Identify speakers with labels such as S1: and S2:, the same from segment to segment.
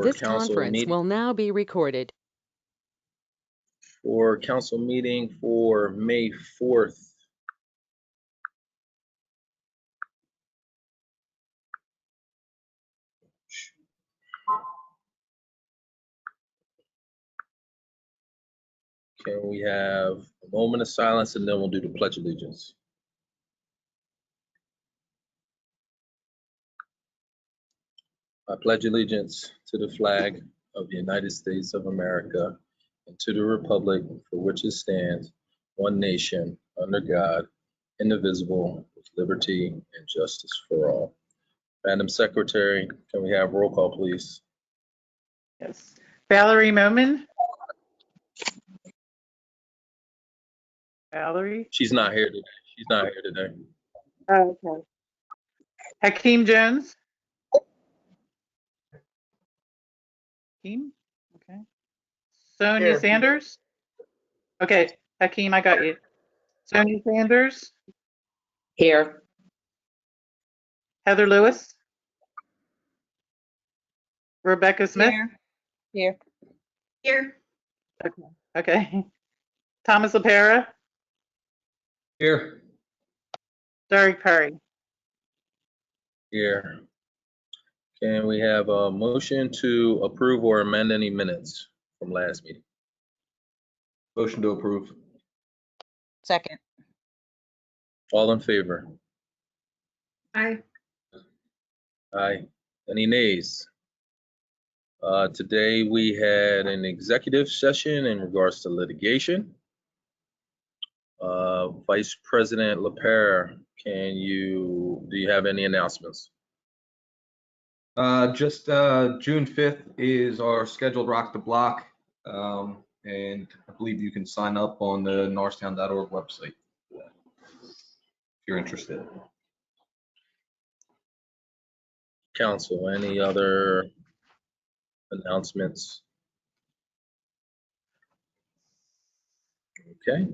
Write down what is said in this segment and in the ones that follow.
S1: This
S2: council
S1: conference
S2: meeting
S1: will now be recorded.
S2: for council meeting for May 4th. Can we have a moment of silence and then we'll do the Pledge of Allegiance. I pledge allegiance to the flag of the United States of America and to the republic for which it stands, one nation, under God, indivisible, with liberty and justice for all. Madam Secretary, can we have roll call, please?
S3: Yes. Valerie Moman. Valerie.
S2: She's not here today. She's not here today.
S3: Oh, okay. Hakeem Jones. Hakeem. Okay. Sonia
S4: Here.
S3: Sanders. Okay, Hakeem, I got you. Sonia Sanders.
S4: Here.
S3: Heather Lewis. Rebecca Smith.
S4: Here.
S5: Here.
S3: Okay. Thomas LaPera.
S2: Here.
S3: Derek Perry.
S2: Here. Can we have a motion to approve or amend any minutes from last meeting?
S6: Motion to approve.
S4: Second.
S2: All in favor?
S5: Aye.
S2: Aye. Any nays? Today we had an executive session in regards to litigation. Vice President LaPera, do you have any announcements?
S6: Just June 5th is our scheduled Rock the Block, and I believe you can sign up on the norristown.org website if you're interested.
S2: Council, any other announcements? Okay.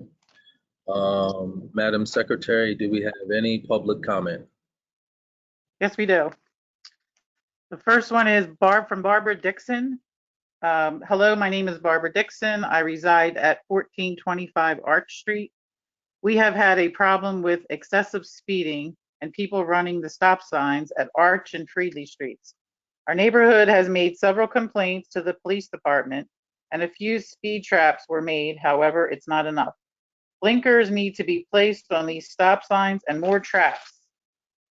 S2: Madam Secretary, do we have any public comment?
S3: Yes, we do. The first one is from Barbara Dixon. Hello, my name is Barbara Dixon. I reside at 1425 Arch Street. We have had a problem with excessive speeding and people running the stop signs at Arch and Friedley Streets. Our neighborhood has made several complaints to the police department and a few speed traps were made. However, it's not enough. Blinkers need to be placed on these stop signs and more traps.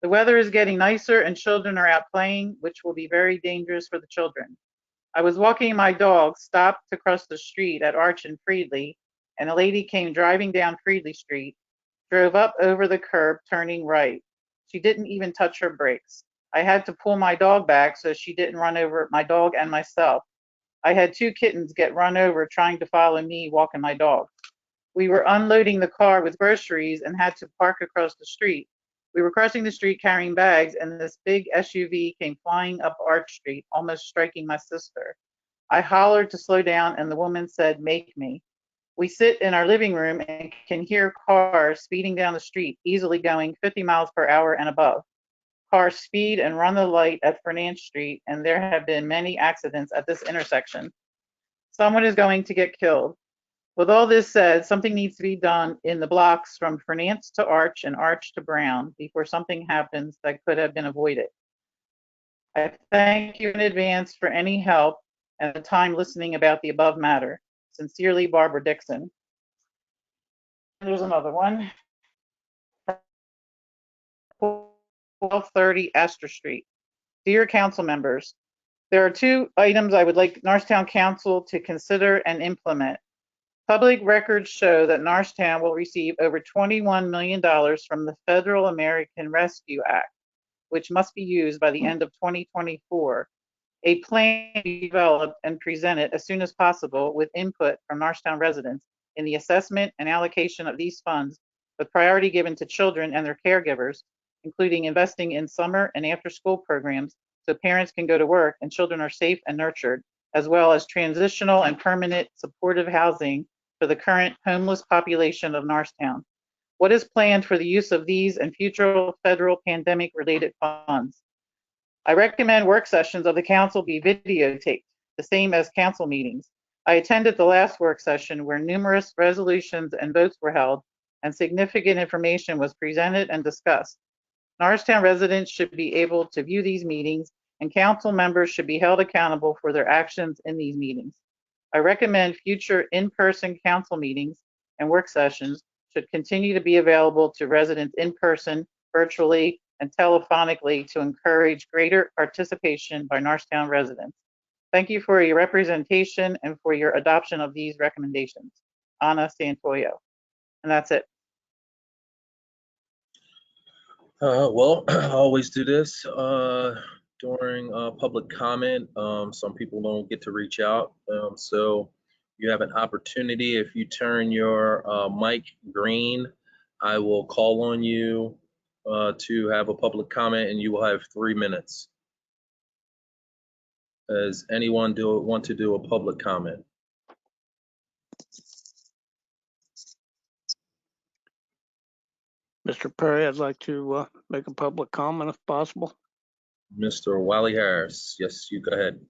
S3: The weather is getting nicer and children are out playing, which will be very dangerous for the children. I was walking my dog, stopped to cross the street at Arch and Friedley, and a lady came driving down Friedley Street, drove up over the curb, turning right. She didn't even touch her brakes. I had to pull my dog back so she didn't run over my dog and myself. I had 2 kittens get run over trying to follow me walking my dog. We were unloading the car with groceries and had to park across the street. We were crossing the street carrying bags and this big SUV came flying up Arch Street, almost striking my sister. I hollered to slow down and the woman said, "Make me." We sit in our living room and can hear cars speeding down the street, easily going 50 miles per hour and above. Cars speed and run the light at Fernand Street, and there have been many accidents at this intersection. Someone is going to get killed. With all this said, something needs to be done in the blocks from Fernand to Arch and Arch to Brown before something happens that could have been avoided. I thank you in advance for any help and the time listening about the above matter. Sincerely, Barbara Dixon. There's another one. 1230 Astor Street. Dear council members, there are 2 items I would like Norristown Council to consider and implement. Public records show that Norristown will receive over $21 million from the Federal American Rescue Act, which must be used by the end of 2024. A plan to be developed and presented as soon as possible with input from Norristown residents in the assessment and allocation of these funds, with priority given to children and their caregivers, including investing in summer and after-school programs so parents can go to work and children are safe and nurtured, as well as transitional and permanent supportive housing for the current homeless population of Norristown. What is planned for the use of these and future federal pandemic-related funds? I recommend work sessions of the council be videotaped, the same as council meetings. I attended the last work session where numerous resolutions and votes were held and significant information was presented and discussed. Norristown residents should be able to view these meetings, and council members should be held accountable for their actions in these meetings. I recommend future in-person council meetings and work sessions should continue to be available to residents in person, virtually, and telephonically to encourage greater participation by Norristown residents. Thank you for your representation and for your adoption of these recommendations. Ana Santoyo. And that's it.
S2: Well, I always do this during public comment. Some people don't get to reach out. So you have an opportunity. If you turn your mic green, I will call on you to have a public comment, and you will have 3 minutes. Does anyone want to do a public comment?
S1: Mr. Perry, I'd like to make a public comment if possible.
S2: Mr. Wally Harris, yes, you go ahead.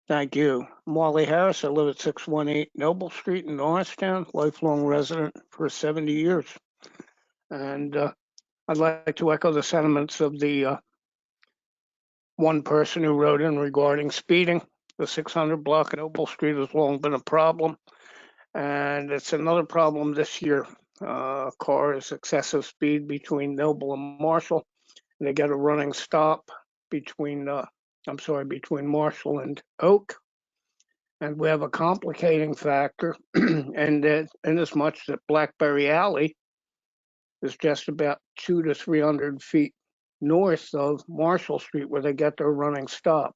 S1: Thank you. I'm Wally Harris. I live at 618 Noble Street in Norristown, lifelong resident for 70 years. And I'd like to echo the sentiments of the one person who wrote in regarding speeding. The 600 block at Noble Street has long been a problem, and it's another problem this year. Cars excessive speed between Noble and Marshall. They get a running stop between Marshall and Oak. And we have a complicating factor, and in as much that Blackberry Alley is just about 200 to 300 feet north of Marshall Street, where they get their running stop.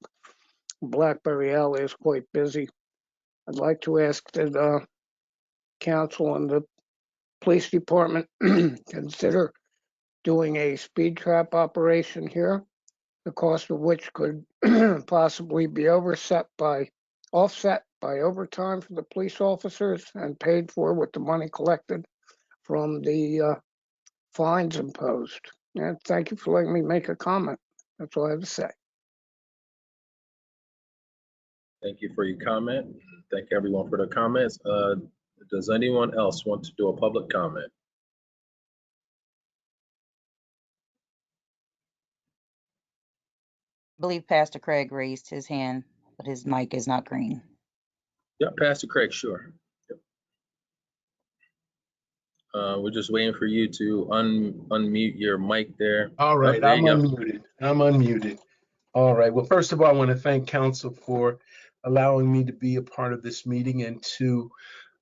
S1: Blackberry Alley is quite busy. I'd like to ask that council and the police department consider doing a speed trap operation here, the cost of which could possibly be offset by overtime for the police officers and paid for with the money collected from the fines imposed. And thank you for letting me make a comment. That's all I have to say.
S2: Thank you for your comment. Thank everyone for their comments. Does anyone else want to do a public comment?
S4: I believe Pastor Craig raised his hand, but his mic is not green.
S2: Yeah, Pastor Craig, sure. Yep. We're just waiting for you to unmute your mic there.
S7: All right,
S2: there
S7: I'm
S2: you go.
S7: unmuted. I'm unmuted. All right. Well, first of all, I want to thank council for allowing me to be a part of this meeting and to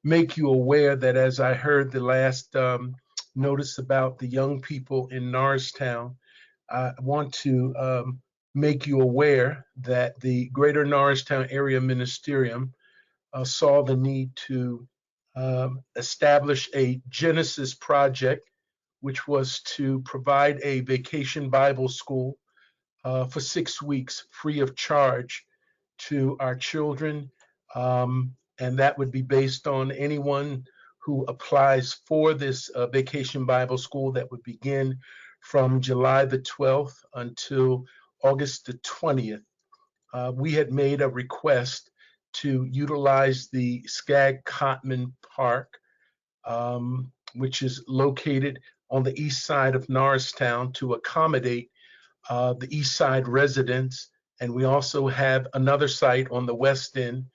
S7: make you aware that as I heard the last notice about the young people in Norristown, I want to make you aware that the Greater Norristown Area Ministerium saw the need to establish a Genesis project, which was to provide a vacation Bible school for 6 weeks free of charge to our children. And that would be based on anyone who applies for this vacation Bible school that would begin from July the 12th until August the 20th. We had made a request to utilize the Skag-Cotman Park, which is located on the east side of Norristown, to accommodate the east side residents. And we also have another site on the west end.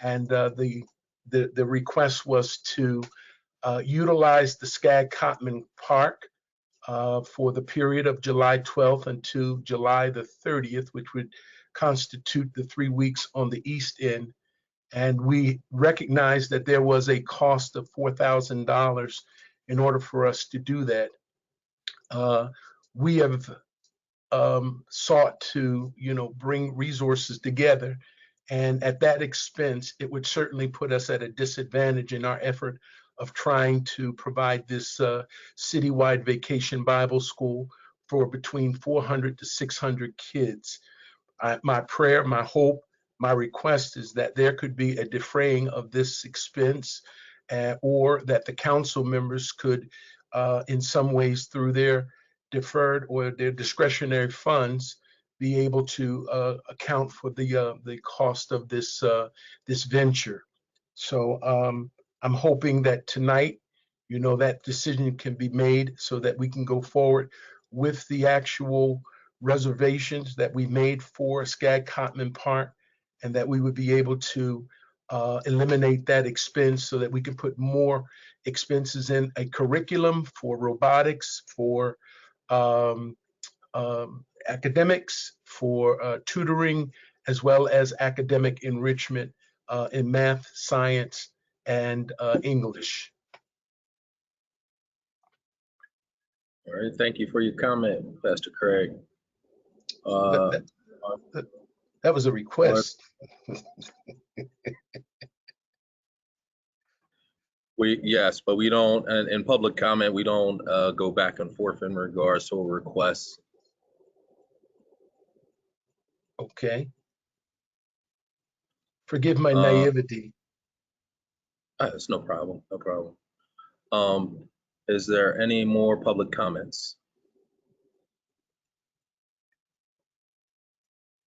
S7: And the request was to utilize the Skag-Cotman Park for the period of July 12th until July the 30th, which would constitute the 3 weeks on the east end. And we recognized that there was a cost of $4,000 in order for us to do that. We have sought to, bring resources together. And at that expense, it would certainly put us at a disadvantage in our effort of trying to provide this citywide vacation Bible school for between 400 to 600 kids. My prayer, my hope, my request is that there could be a defraying of this expense, or that the council members could, in some ways, through their deferred or their discretionary funds, be able to account for the cost of this this venture. So I'm hoping that tonight, you know, that decision can be made so that we can go forward with the actual reservations that we made for Skag Cotman Park, and that we would be able to eliminate that expense so that we can put more expenses in a curriculum for robotics, for academics, for tutoring, as well as academic enrichment in math, science, and English.
S2: All right, thank you for your comment, Pastor Craig.
S7: That was a request.
S2: Yes, but we don't, and in public comment, we don't go back and forth in regards to a request.
S7: Okay. Forgive my naivety.
S2: It's no problem, no problem. Is there any more public comments?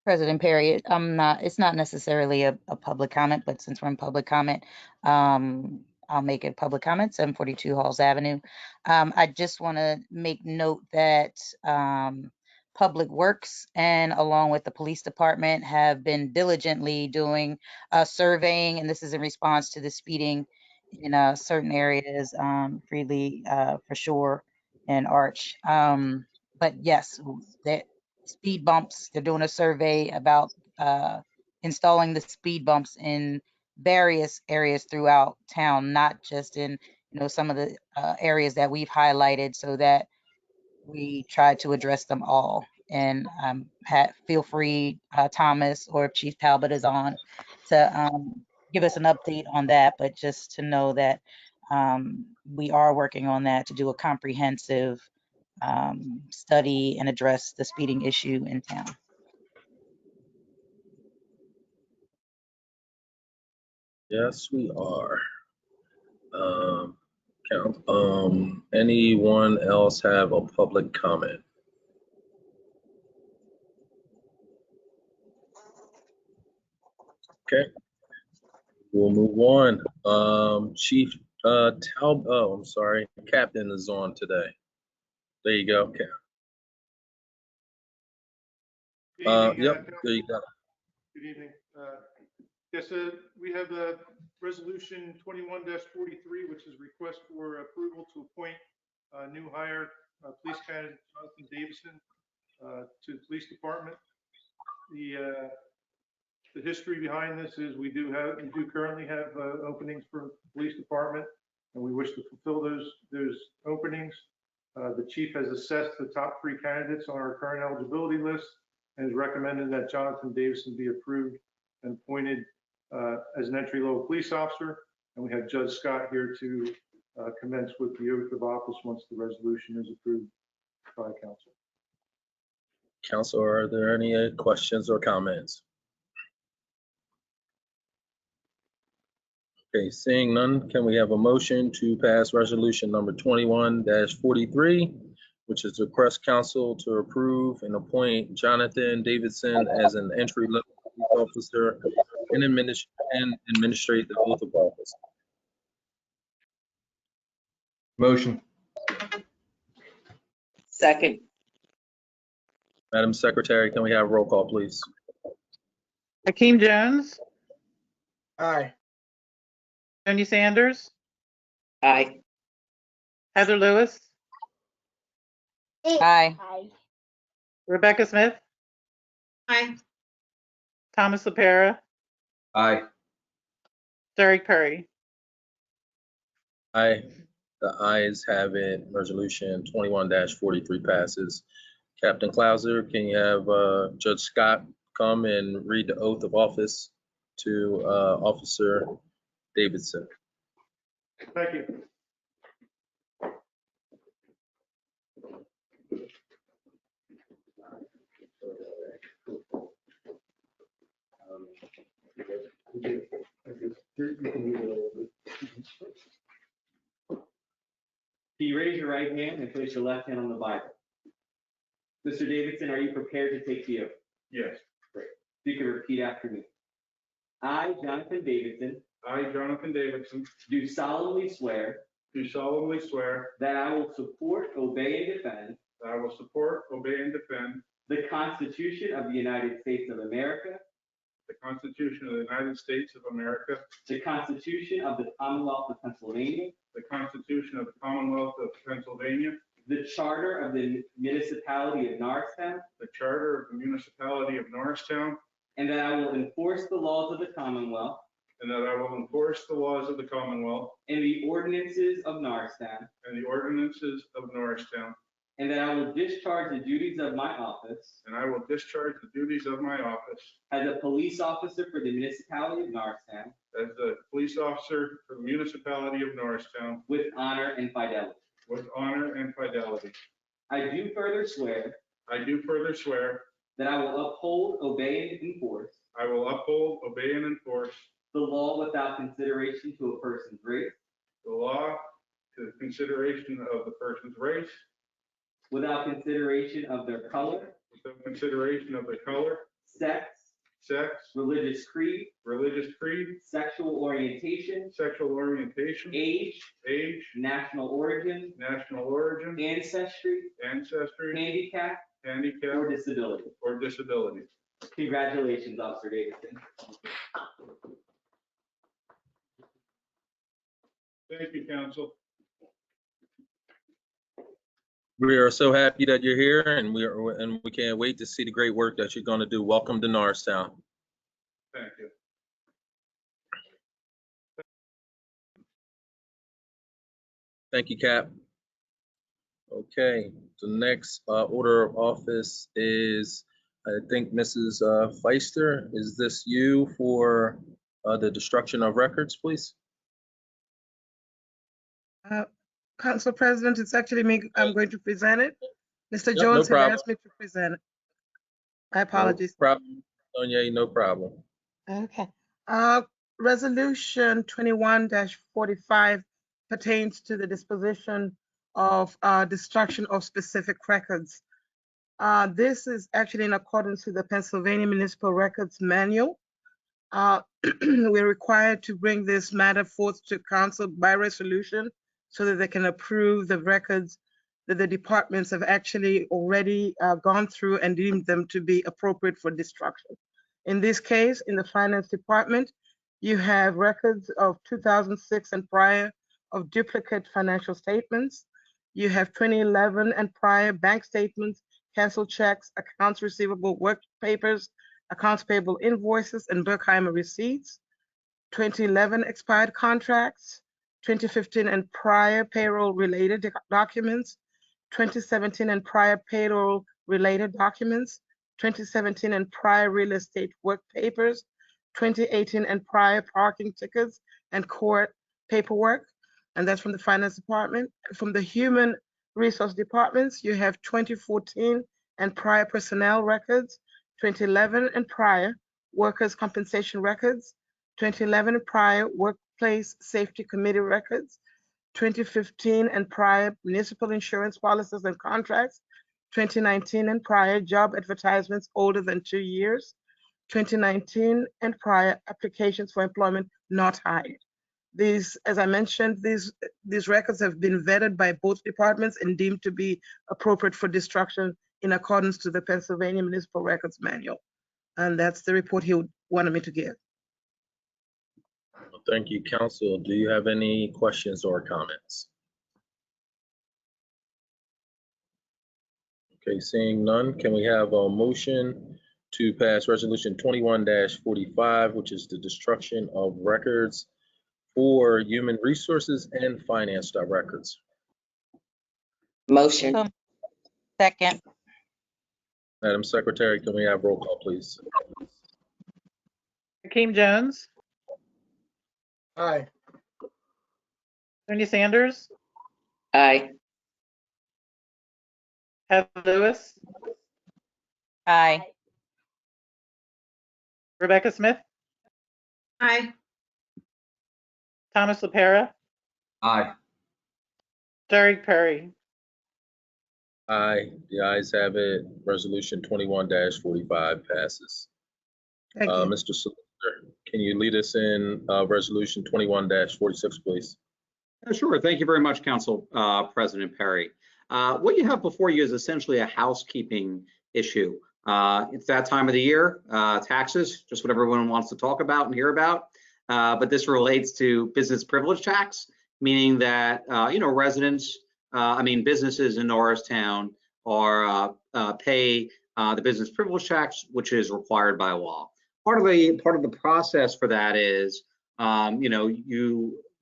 S4: President Perry, it's not necessarily a public comment, but since we're in public comment, I'll make a public comment, 742 Halls Avenue. I just want to make note that Public Works and along with the police department have been diligently doing surveying, and this is in response to the speeding in certain areas, Freely for sure, and Arch. But yes, that speed bumps. They're doing a survey about installing the speed bumps in various areas throughout town, not just in some of the areas that we've highlighted, so that we try to address them all. And feel free, Thomas, or if Chief Talbot is on, to give us an update on that. But just to know that we are working on that to do a comprehensive study and address the speeding issue in town.
S2: Yes, we are. Anyone else have a public comment? Okay, we'll move on. Chief Talbot, I'm sorry, Captain is on today. There you go, Cap. Yep, there you go.
S8: Good evening. Yes, we have resolution 21-43, which is request for approval to appoint a new hire police candidate Jonathan Davison to the police department. The history behind this is we do currently have openings for the police department, and we wish to fulfill those openings. The chief has assessed the top 3 candidates on our current eligibility list and is recommending that Jonathan Davison be approved and appointed as an entry-level police officer. And we have Judge Scott here to commence with the oath of office once the resolution is approved by council.
S2: Council, are there any questions or comments? Okay, seeing none, can we have a motion to pass resolution number 21-43, which is to request council to approve and appoint Jonathan Davidson as an entry-level police officer and administrate the oath of office?
S6: Motion.
S9: Second.
S2: Madam Secretary, can we have a roll call, please?
S3: Hakeem Jones,
S7: Aye.
S3: Tony Sanders,
S9: Aye.
S3: Heather Lewis,
S4: Aye.
S3: Rebecca Smith,
S5: Aye.
S3: Thomas LaPera,
S6: Aye.
S3: Derek Perry.
S2: Aye. The ayes have it. Resolution 21-43 passes. Captain Clauser, can you have Judge Scott come and read the oath of office to Officer Davidson?
S8: Thank you.
S10: Can you raise your right hand and place your left hand on the Bible? Mr. Davidson, are you prepared to take the oath?
S8: Yes.
S10: You can repeat after me. I, Jonathan Davidson,
S8: I, Jonathan Davidson,
S10: do solemnly swear
S8: do solemnly swear
S10: that I will support, obey, and defend
S8: that I will support, obey, and defend
S10: the Constitution of the United States of America,
S8: the Constitution of the United States of America,
S10: the Constitution of the Commonwealth of Pennsylvania,
S8: the Constitution of the Commonwealth of Pennsylvania,
S10: the Charter of the Municipality of Norristown,
S8: the Charter of the Municipality of Norristown,
S10: and that I will enforce the laws of the Commonwealth
S8: and that I will enforce the laws of the Commonwealth
S10: and the ordinances of Norristown,
S8: and the ordinances of Norristown,
S10: and that I will discharge the duties of my office
S8: and I will discharge the duties of my office
S10: as a police officer for the municipality of Norristown
S8: as the police officer for the municipality of Norristown
S10: with honor and fidelity.
S8: with honor and fidelity.
S10: I do further swear
S8: I do further swear
S10: that I will uphold, obey, and enforce
S8: I will uphold, obey, and enforce
S10: the law without consideration to a person's race,
S8: the law to the consideration of the person's race,
S10: without consideration of their color,
S8: without consideration of their color,
S10: sex,
S8: sex,
S10: religious creed,
S8: religious creed,
S10: sexual orientation,
S8: sexual orientation,
S10: age,
S8: age,
S10: national origin,
S8: national origin,
S10: ancestry,
S8: ancestry,
S10: handicap,
S8: handicap,
S10: or disability.
S8: or disability.
S10: Congratulations, Officer Davidson.
S8: Thank you, council.
S2: We are so happy that you're here, and we can't wait to see the great work that you're going to do. Welcome to Norristown.
S8: Thank you.
S2: Thank you, Cap. Okay, the next order of office is, I think, Mrs. Feister. Is this you for the destruction of records, please?
S11: Council President, it's actually me. I'm going to present it. Mr.
S2: Yep, no
S11: Jones had
S2: problem.
S11: asked me to present it. My apologies.
S2: No problem, Sonia, no problem.
S11: Okay. Resolution 21-45 pertains to the disposition of destruction of specific records. This is actually in accordance with the Pennsylvania Municipal Records Manual. We're required to bring this matter forth to council by resolution so that they can approve the records that the departments have actually already gone through and deemed them to be appropriate for destruction. In this case, in the finance department, you have records of 2006 and prior of duplicate financial statements. You have 2011 and prior bank statements, canceled checks, accounts receivable work papers, accounts payable invoices, and Berkheimer receipts. 2011 expired contracts, 2015 and prior payroll-related documents, 2017 and prior payroll-related documents, 2017 and prior real estate work papers, 2018 and prior parking tickets and court paperwork, and that's from the finance department. From the human resource departments, you have 2014 and prior personnel records, 2011 and prior workers' compensation records, 2011 prior workplace safety committee records, 2015 and prior municipal insurance policies and contracts, 2019 and prior job advertisements older than 2 years, 2019 and prior applications for employment not hired. These, as I mentioned, these records have been vetted by both departments and deemed to be appropriate for destruction in accordance to the Pennsylvania Municipal Records Manual. And that's the report he wanted me to give.
S2: Thank you, Council. Do you have any questions or comments? Okay, seeing none, can we have a motion to pass Resolution 21-45, which is the destruction of records for human resources and finance records?
S9: Motion.
S4: Second.
S2: Madam Secretary, can we have roll call, please?
S3: Hakeem Jones,
S7: Aye.
S3: Sonia Sanders,
S9: Aye.
S3: Heather Lewis,
S4: Aye.
S3: Rebecca Smith,
S5: Aye.
S3: Thomas LaPera,
S6: Aye.
S3: Derek Perry.
S2: Aye. The ayes have it. Resolution 21-45 passes.
S11: Thank you.
S2: Mr. Solicitor, can you lead us in Resolution 21-46, please?
S12: Sure. Thank you very much, Council President Perry. What you have before you is essentially a housekeeping issue. It's that time of the year, taxes, just what everyone wants to talk about and hear about. But this relates to business privilege tax, meaning that, residents, businesses in Norristown are pay the business privilege tax, which is required by law. Part of the process for that is,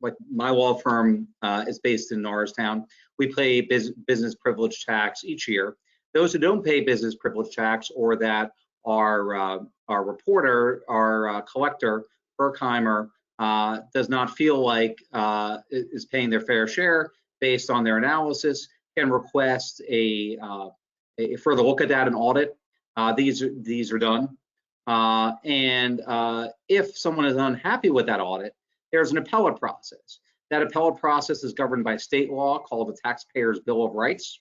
S12: like my law firm is based in Norristown. We pay business privilege tax each year. Those who don't pay business privilege tax or that our reporter, our collector, Berkheimer, does not feel like is paying their fair share based on their analysis, can request a further look at that and audit. These are done. If someone is unhappy with that audit, there's an appellate process. That appellate process is governed by state law called the Taxpayer's Bill of Rights.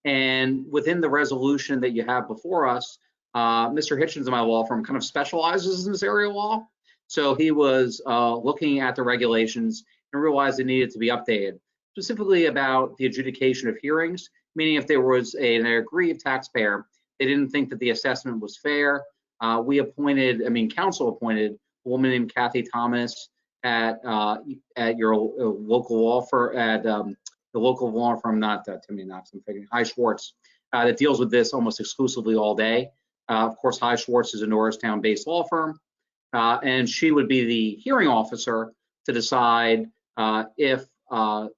S12: And within the resolution that you have before us, Mr. Hitchens in my law firm kind of specializes in this area of law. So he was looking at the regulations and realized it needed to be updated, specifically about the adjudication of hearings, meaning if there was an aggrieved taxpayer, they didn't think that the assessment was fair. Council appointed a woman named Kathy Thomas at your local law firm, at the local law firm, not Timmy Knox, I'm thinking High Schwartz, that deals with this almost exclusively all day. Of course, High Schwartz is a Norristown-based law firm, and she would be the hearing officer to decide if the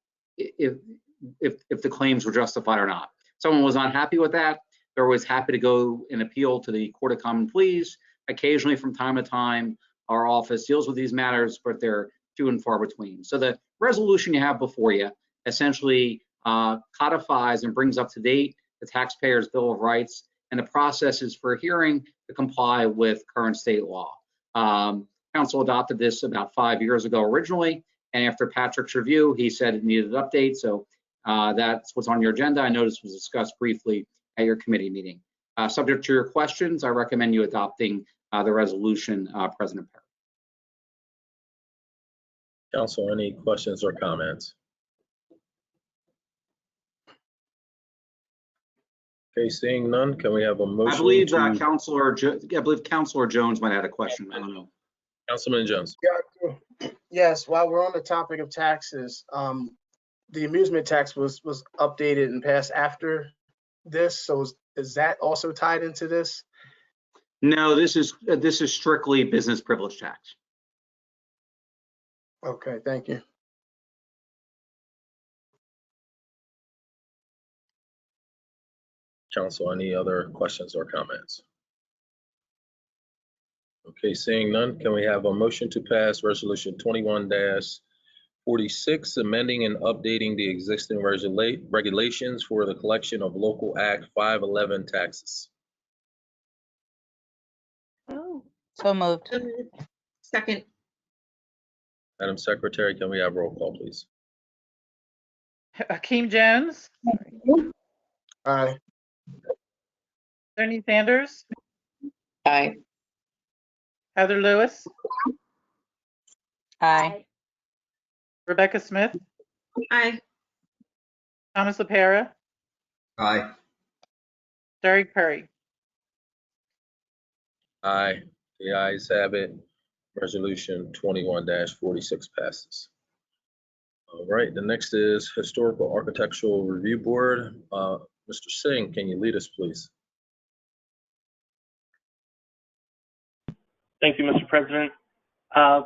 S12: claims were justified or not. Someone was not happy with that. They're always happy to go and appeal to the Court of Common Pleas. Occasionally, from time to time, our office deals with these matters, but they're few and far between. So the resolution you have before you essentially codifies and brings up to date the Taxpayer's Bill of Rights and the processes for a hearing to comply with current state law. Council adopted this about 5 years ago originally, and after Patrick's review, he said it needed an update. So that's what's on your agenda. I noticed was discussed briefly at your committee meeting. Subject to your questions, I recommend you adopting the resolution, President Perry.
S2: Council, any questions or comments? Okay, seeing none, can we have a motion?
S12: I believe Councilor Jones might have a question. I don't know.
S2: Councilman Jones.
S13: Yeah, yes, while we're on the topic of taxes, the amusement tax was updated and passed after this. So is that also tied into this?
S12: No, this is strictly business privilege tax.
S13: Okay, thank you.
S2: Council, any other questions or comments? Okay, seeing none, can we have a motion to pass Resolution 21-46, amending and updating the existing regulations for the collection of Local Act 511 taxes?
S4: Oh, so moved.
S5: Second.
S2: Madam Secretary, can we have roll call, please?
S3: Hakeem Jones,
S13: Aye.
S3: Bernie Sanders,
S9: Aye.
S3: Heather Lewis,
S4: Aye.
S3: Rebecca Smith,
S5: Aye.
S3: Thomas LaPera,
S6: Aye.
S3: Derek Perry.
S2: Aye. The ayes have it. Resolution 21-46 passes. All right, the next is Historical Architectural Review Board. Mr. Singh, can you lead us, please?
S14: Thank you, Mr. President.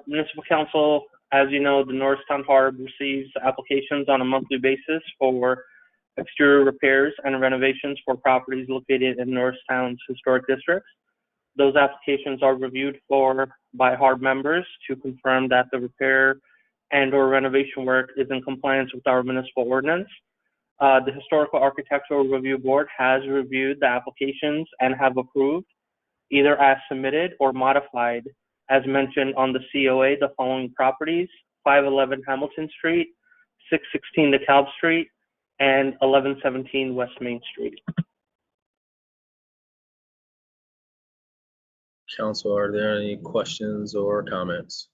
S14: Municipal Council, as you know, the Norristown HARB receives applications on a monthly basis for exterior repairs and renovations for properties located in Norristown's historic districts. Those applications are reviewed by HARB members to confirm that the repair and/or renovation work is in compliance with our municipal ordinance. The Historical Architectural Review Board has reviewed the applications and have approved, either as submitted or modified, as mentioned on the COA, the following properties: 511 Hamilton Street, 616 DeKalb Street, and 1117 West Main Street.
S2: Council, are there any questions or comments?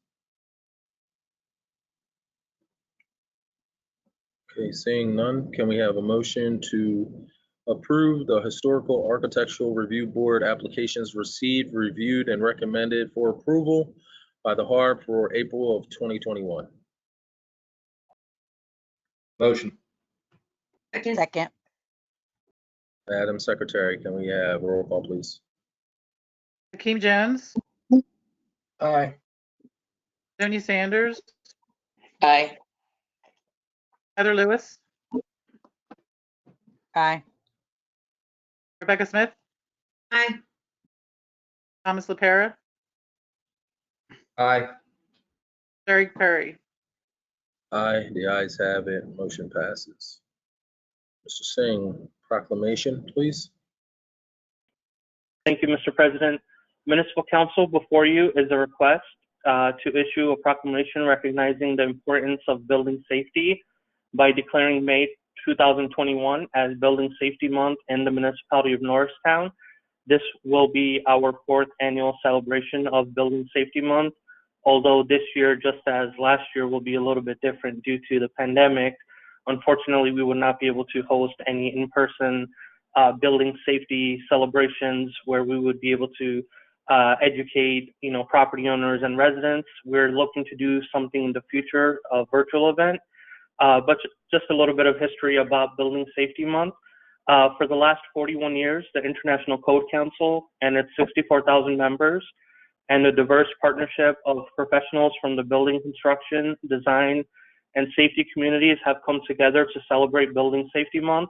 S2: Okay, seeing none, can we have a motion to approve the Historical Architectural Review Board applications received, reviewed, and recommended for approval by the HARB for April of 2021?
S6: Motion.
S5: Second.
S4: Second.
S2: Madam Secretary, can we have a roll call, please?
S3: Hakeem Jones,
S13: Aye.
S3: Tony Sanders,
S9: Aye.
S3: Heather Lewis,
S4: Aye.
S3: Rebecca Smith,
S5: Aye.
S3: Thomas LaPera,
S6: Aye.
S3: Derek Perry.
S2: Aye, the ayes have it, motion passes. Mr. Singh, proclamation, please.
S14: Thank you, Mr. President. Municipal Council, before you is a request to issue a proclamation recognizing the importance of building safety by declaring May 2021 as Building Safety Month in the municipality of Norristown. This will be our 4th annual celebration of Building Safety Month, although this year, just as last year, will be a little bit different due to the pandemic. Unfortunately, we will not be able to host any in-person building safety celebrations where we would be able to educate, property owners and residents. We're looking to do something in the future, a virtual event. But just a little bit of history about Building Safety Month. For the last 41 years, the International Code Council and its 64,000 members and a diverse partnership of professionals from the building construction, design, and safety communities have come together to celebrate Building Safety Month.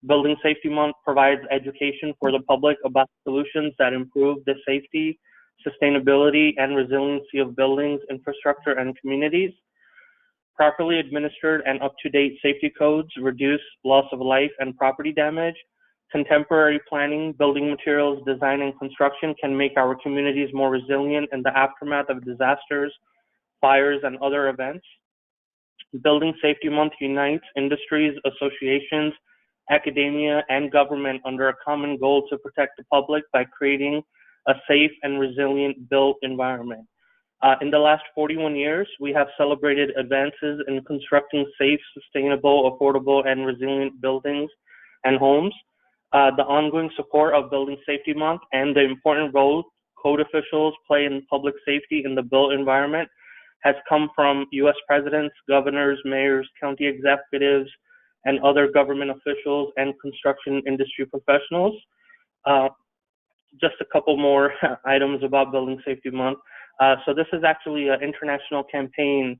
S14: Building Safety Month provides education for the public about solutions that improve the safety, sustainability, and resiliency of buildings, infrastructure, and communities. Properly administered and up-to-date safety codes reduce loss of life and property damage. Contemporary planning, building materials, design, and construction can make our communities more resilient in the aftermath of disasters, fires, and other events. Building Safety Month unites industries, associations, academia, and government under a common goal to protect the public by creating a safe and resilient built environment. In the last 41 years, we have celebrated advances in constructing safe, sustainable, affordable, and resilient buildings and homes. The ongoing support of Building Safety Month and the important role code officials play in public safety in the built environment has come from U.S. presidents, governors, mayors, county executives, and other government officials and construction industry professionals. Just a couple more items about Building Safety Month. So this is actually an international campaign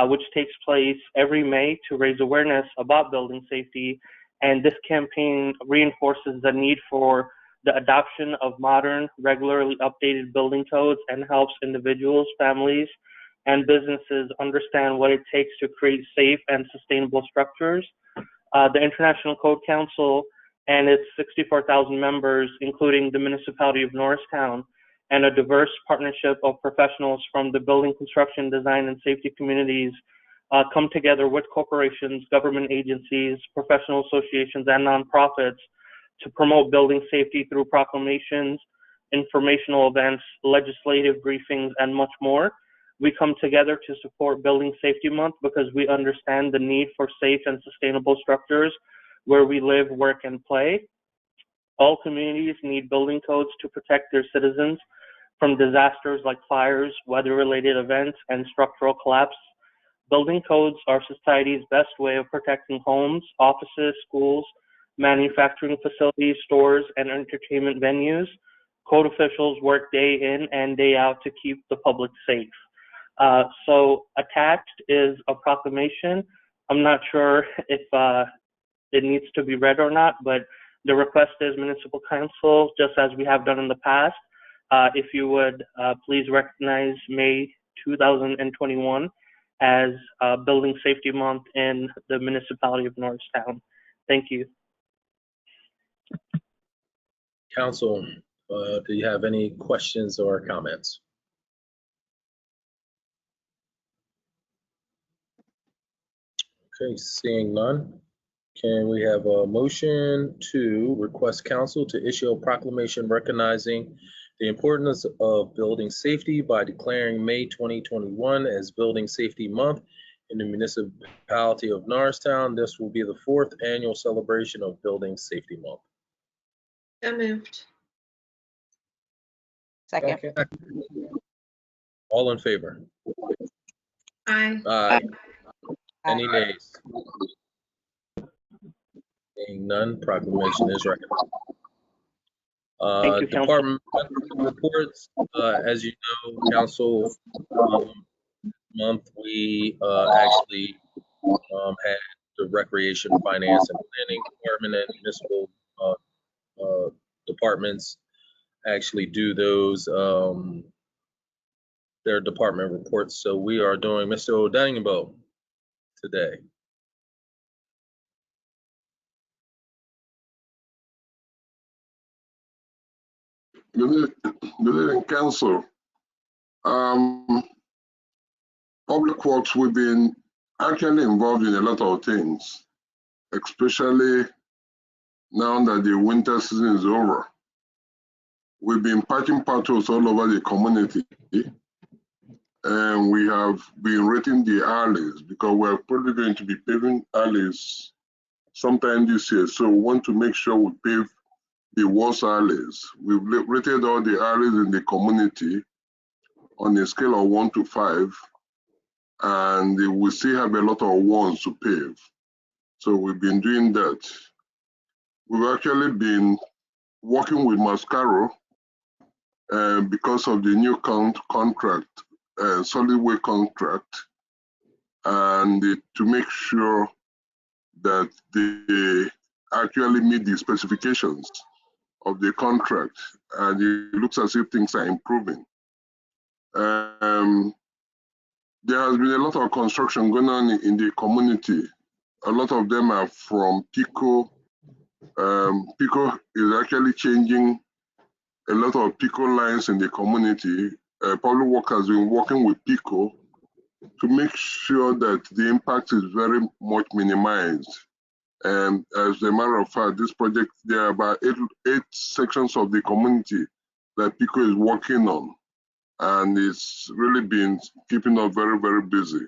S14: which takes place every May to raise awareness about building safety. And this campaign reinforces the need for the adoption of modern, regularly updated building codes and helps individuals, families, and businesses understand what it takes to create safe and sustainable structures. The International Code Council and its 64,000 members, including the municipality of Norristown, and a diverse partnership of professionals from the building, construction, design, and safety communities come together with corporations, government agencies, professional associations, and nonprofits to promote building safety through proclamations, informational events, legislative briefings, and much more. We come together to support Building Safety Month because we understand the need for safe and sustainable structures where we live, work, and play. All communities need building codes to protect their citizens from disasters like fires, weather-related events, and structural collapse. Building codes are society's best way of protecting homes, offices, schools, manufacturing facilities, stores, and entertainment venues. Code officials work day in and day out to keep the public safe. So attached is a proclamation. I'm not sure if it needs to be read or not, but the request is Municipal Council, just as we have done in the past, if you would please recognize May 2021 as Building Safety Month in the municipality of Norristown. Thank you.
S2: Council, do you have any questions or comments? Okay, seeing none, Can we have a motion to request council to issue a proclamation recognizing the importance of building safety by declaring May 2021 as Building Safety Month in the municipality of Norristown? This will be the 4th annual celebration of Building Safety Month.
S5: So moved.
S4: Second.
S2: All in favor?
S5: Aye.
S2: Aye. Any nays? Seeing none, proclamation is recognized.
S14: Thank you, Council.
S2: Department reports. As you know, Council month, we actually had the Recreation, Finance, and Planning Department and municipal departments actually do those their department reports. So we are doing Mr. O'Donnell today.
S15: Good evening, Council. Public Works, we've been actually involved in a lot of things, especially now that the winter season is over. We've been patching potholes all over the community, and we have been rating the alleys because we're probably going to be paving alleys sometime this year. So we want to make sure we pave the worst alleys. We've rated all the alleys in the community on a scale of 1 to 5, and we still have a lot of ones to pave. So we've been doing that. We've actually been working with Mascaro because of the new contract, solid waste contract, and to make sure that they actually meet the specifications of the contract, and it looks as if things are improving. There has been a lot of construction going on in the community. A lot of them are from PICO. PICO is actually changing a lot of PICO lines in the community. Public Works has been working with PICO to make sure that the impact is very much minimized. And as a matter of fact, this project, there are about eight sections of the community that PICO is working on. And it's really been keeping us very, very busy.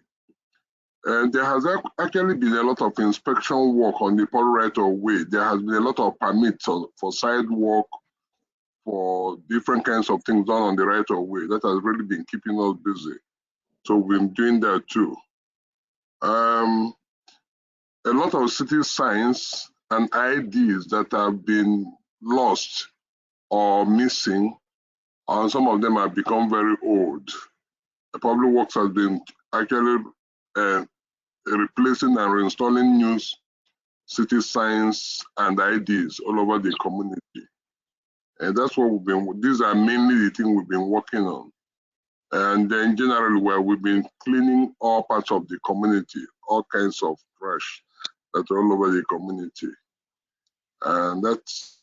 S15: And there has actually been a lot of inspection work on the public right of way. There has been a lot of permits for sidewalk, for different kinds of things done on the right of way. That has really been keeping us busy. So we've been doing that too. A lot of city signs and IDs that have been lost or missing, and some of them have become very old. The Public Works has been actually replacing and reinstalling new city signs and IDs all over the community. And that's what we've been, these are mainly the things we've been working on. And then generally, where we've been cleaning all parts of the community, all kinds of trash that are all over the community. And that's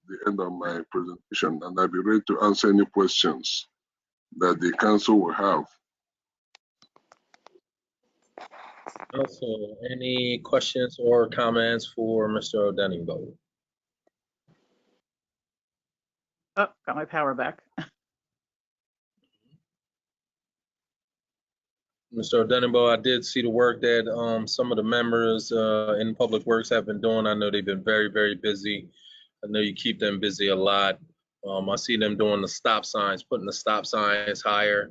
S15: the end of my presentation. And I'll be ready to answer any questions that the council will have.
S2: Also, any questions or comments for Mr. O'Donnell?
S3: Oh, got my power back.
S2: Mr. O'Donnell, I did see the work that some of the members in Public Works have been doing. I know they've been very, very busy. I know you keep them busy a lot. I see them doing the stop signs, putting the stop signs higher,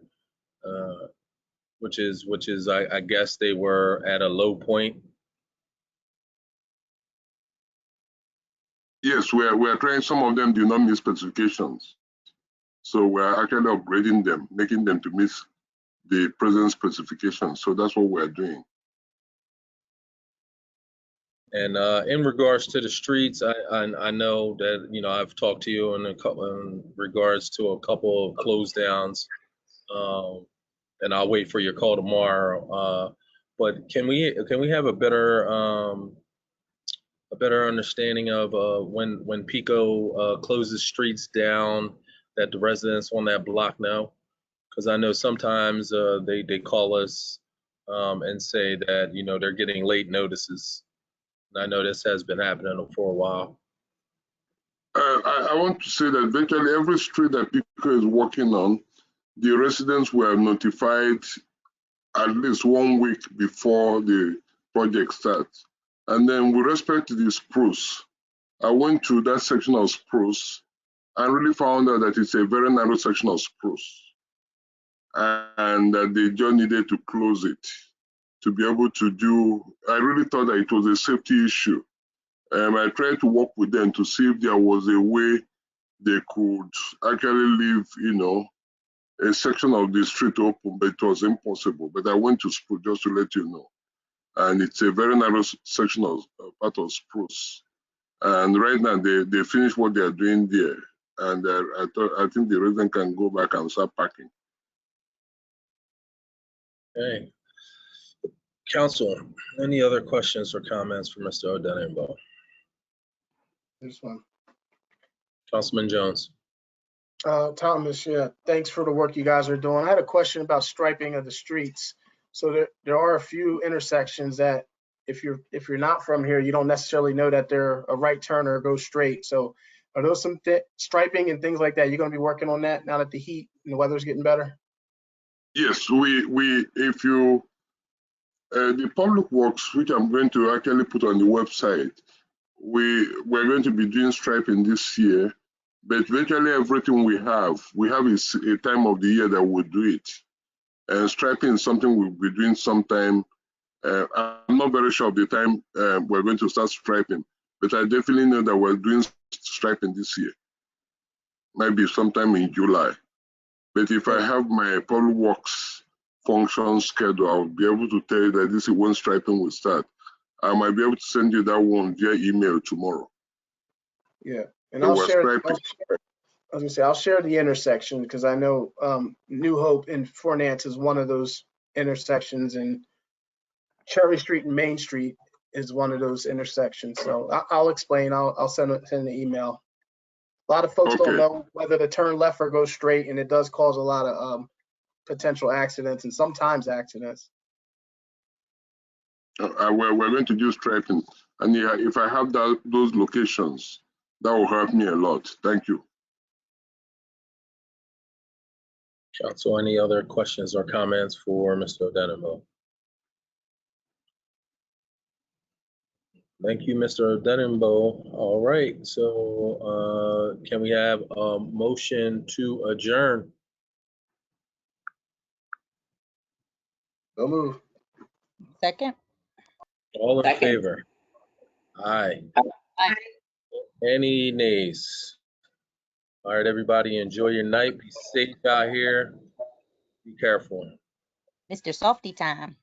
S2: which is I guess they were at a low point.
S15: Yes, we're trying. Some of them do not meet specifications. So we're actually upgrading them, making them to meet the present specifications. So that's what we're doing.
S2: And in regards to the streets, I know that, you know, I've talked to you in regards to a couple of close downs, and I'll wait for your call tomorrow. But can we have a better understanding of when PICO closes streets down, that the residents on that block know? Because I know sometimes they call us and say that, you know, they're getting late notices. And I know this has been happening for a while.
S15: I want to say that virtually every street that PICO is working on, the residents were notified at least 1 week before the project starts. And then with respect to the spruce, I went to that section of spruce and really found out that it's a very narrow section of spruce and that they just needed to close it to be able to do. I really thought that it was a safety issue. I tried to work with them to see if there was a way they could actually leave, a section of the street open, but it was impossible. But I went to spruce just to let you know. And it's a very narrow section of part of spruce. And right now they finished what they are doing there. And I think the resident can go back and start packing.
S2: Okay. Council, any other questions or comments for Mr. Odenigbo?
S13: This one.
S2: Councilman Jones.
S13: Thomas, yeah, thanks for the work you guys are doing. I had a question about striping of the streets. So there are a few intersections that if you're not from here, you don't necessarily know that they're a right turn or go straight. So are those some striping and things like that? You're going to be working on that now that the heat and the weather's getting better?
S15: Yes, the public works, which I'm going to actually put on the website, we're going to be doing striping this year. But virtually everything we have a time of the year that we'll do it. And striping is something we'll be doing sometime. I'm not very sure of the time we're going to start striping, but I definitely know that we're doing striping this year. Maybe sometime in July. But if I have my public works function schedule, I'll be able to tell you that this is when striping will start. I might be able to send you that one via email tomorrow.
S13: Yeah, and
S15: So
S13: I'll share the intersection because I know New Hope and Fort Nance is one of those intersections, and Cherry Street and Main Street is one of those intersections. So I'll explain. I'll send an email. A lot of folks don't know whether to turn left or go straight, and it does cause a lot of potential accidents and sometimes accidents.
S15: We're going to do striping, and yeah, if I have those locations, that will help me a lot. Thank you.
S2: Council, any other questions or comments for Mr. Odenigbo? Thank you, Mr. Odenigbo. All right, so can we have a motion to adjourn?
S13: Go move.
S4: Second.
S2: All in favor? Aye.
S4: Aye.
S2: Any nays? All right, everybody, enjoy your night. Be safe out here. Be careful.
S4: Mr. Softy time.